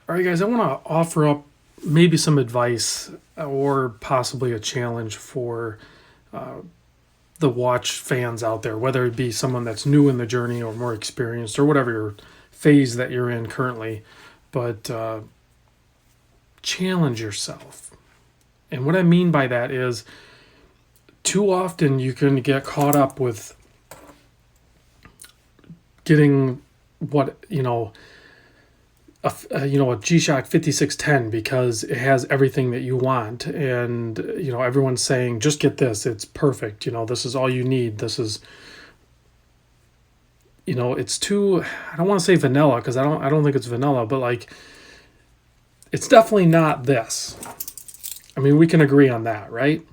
All right, guys, I want to offer up maybe some advice or possibly a challenge for the watch fans out there, whether it be someone that's new in the journey or more experienced or whatever your phase that you're in currently. But challenge yourself. And what I mean by that is too often you can get caught up with getting what, a G-Shock 5610 because it has everything that you want, and everyone's saying just get this, it's perfect, this is all you need, this is, it's too, I don't want to say vanilla because I don't think it's vanilla, but like it's definitely not this. I mean, we can agree on that, right?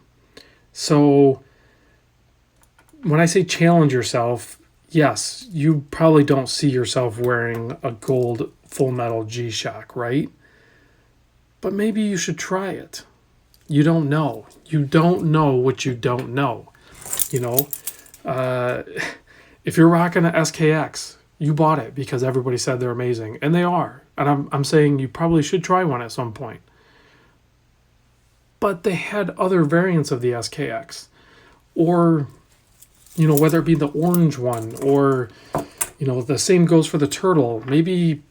So when I say challenge yourself, yes, you probably don't see yourself wearing a gold full metal G-Shock, right? But maybe you should try it. You don't know. You don't know what you don't know. You know, uh, if you're rocking an SKX, you bought it because everybody said they're amazing, and they are. And I'm saying you probably should try one at some point. But they had other variants of the SKX, or whether it be the orange one, or the same goes for the turtle. Maybe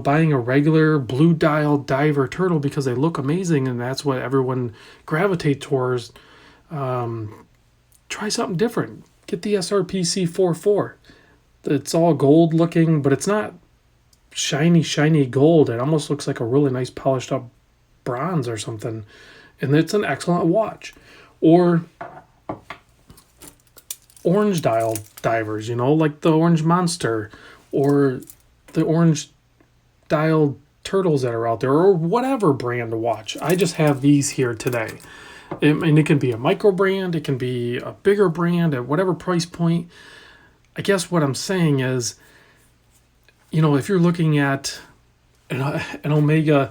buying a regular blue dial diver turtle because they look amazing and that's what everyone gravitate towards. Try something different. Get the SRPC 44. It's all gold looking, but it's not shiny gold. It almost looks like a really nice polished up bronze or something. And it's an excellent watch. Or orange dial divers, like the orange monster or the orange dial turtles that are out there, or whatever brand to watch. I just have these here today. And it can be a micro brand, it can be a bigger brand at whatever price point. I guess what I'm saying is, if you're looking at an Omega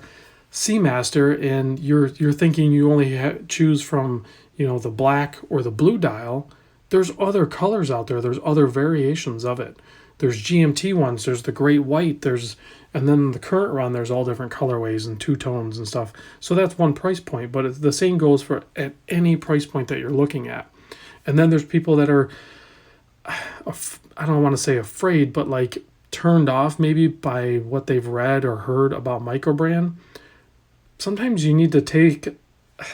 Seamaster and you're thinking you only choose from the black or the blue dial, there's other colors out there. There's other variations of it. There's GMT ones. There's the great white. And then the current run. There's all different colorways and two tones and stuff. So that's one price point. But the same goes for at any price point that you're looking at. And then there's people that are, I don't want to say afraid, but like turned off maybe by what they've read or heard about microbrand. Sometimes you need to take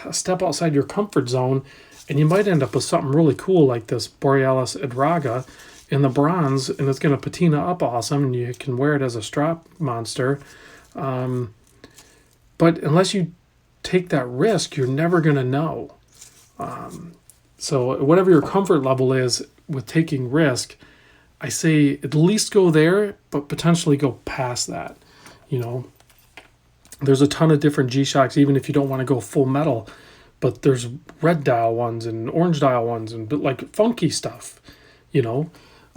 a step outside your comfort zone, and you might end up with something really cool like this Borealis Idraga in the bronze, and it's going to patina up awesome, and you can wear it as a strap monster. But unless you take that risk, you're never going to know. So whatever your comfort level is with taking risk, I say at least go there, but potentially go past that. There's a ton of different G-Shocks, even if you don't want to go full metal. But there's red dial ones and orange dial ones and like funky stuff,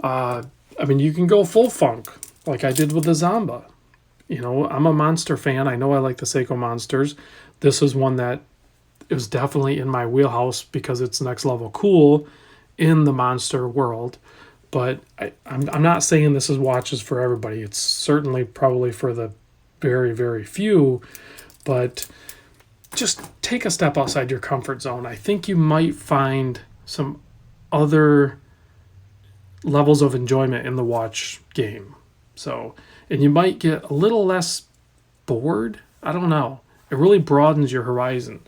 I mean, you can go full funk like I did with the Zamba. I'm a monster fan. I know I like the Seiko Monsters. This is one that is definitely in my wheelhouse because it's next level cool in the monster world. But I'm not saying this is watches for everybody. It's certainly probably for the very, very few. But just take a step outside your comfort zone. I think you might find some other levels of enjoyment in the watch game. So, and you might get a little less bored. I don't know. It really broadens your horizon,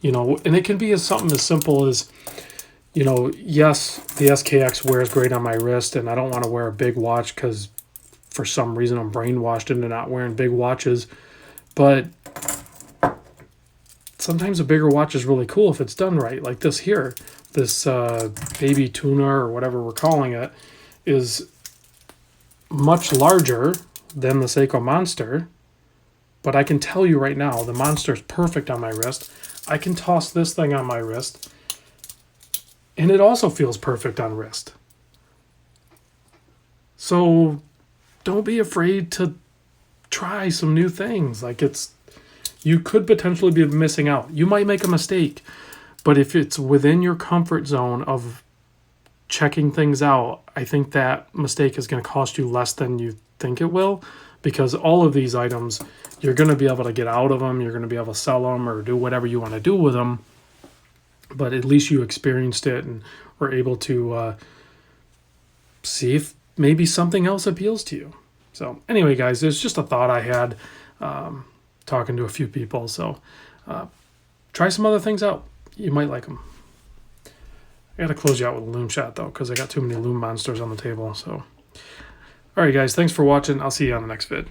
and it can be something as simple as, yes, the SKX wears great on my wrist, and I don't want to wear a big watch because for some reason I'm brainwashed into not wearing big watches. But sometimes a bigger watch is really cool if it's done right. Like this here, this baby tuna or whatever we're calling it is much larger than the Seiko Monster. But I can tell you right now, the Monster is perfect on my wrist. I can toss this thing on my wrist, and it also feels perfect on wrist. So don't be afraid to try some new things. Like you could potentially be missing out. You might make a mistake, but if it's within your comfort zone of checking things out, I think that mistake is going to cost you less than you think it will, because all of these items, you're going to be able to get out of them. You're going to be able to sell them or do whatever you want to do with them. But at least you experienced it and were able to see if maybe something else appeals to you. So anyway, guys, it's just a thought I had talking to a few people. So try some other things out. You might like them. I got to close you out with a loom shot, though, because I got too many loom monsters on the table. So, all right, guys, thanks for watching. I'll see you on the next vid.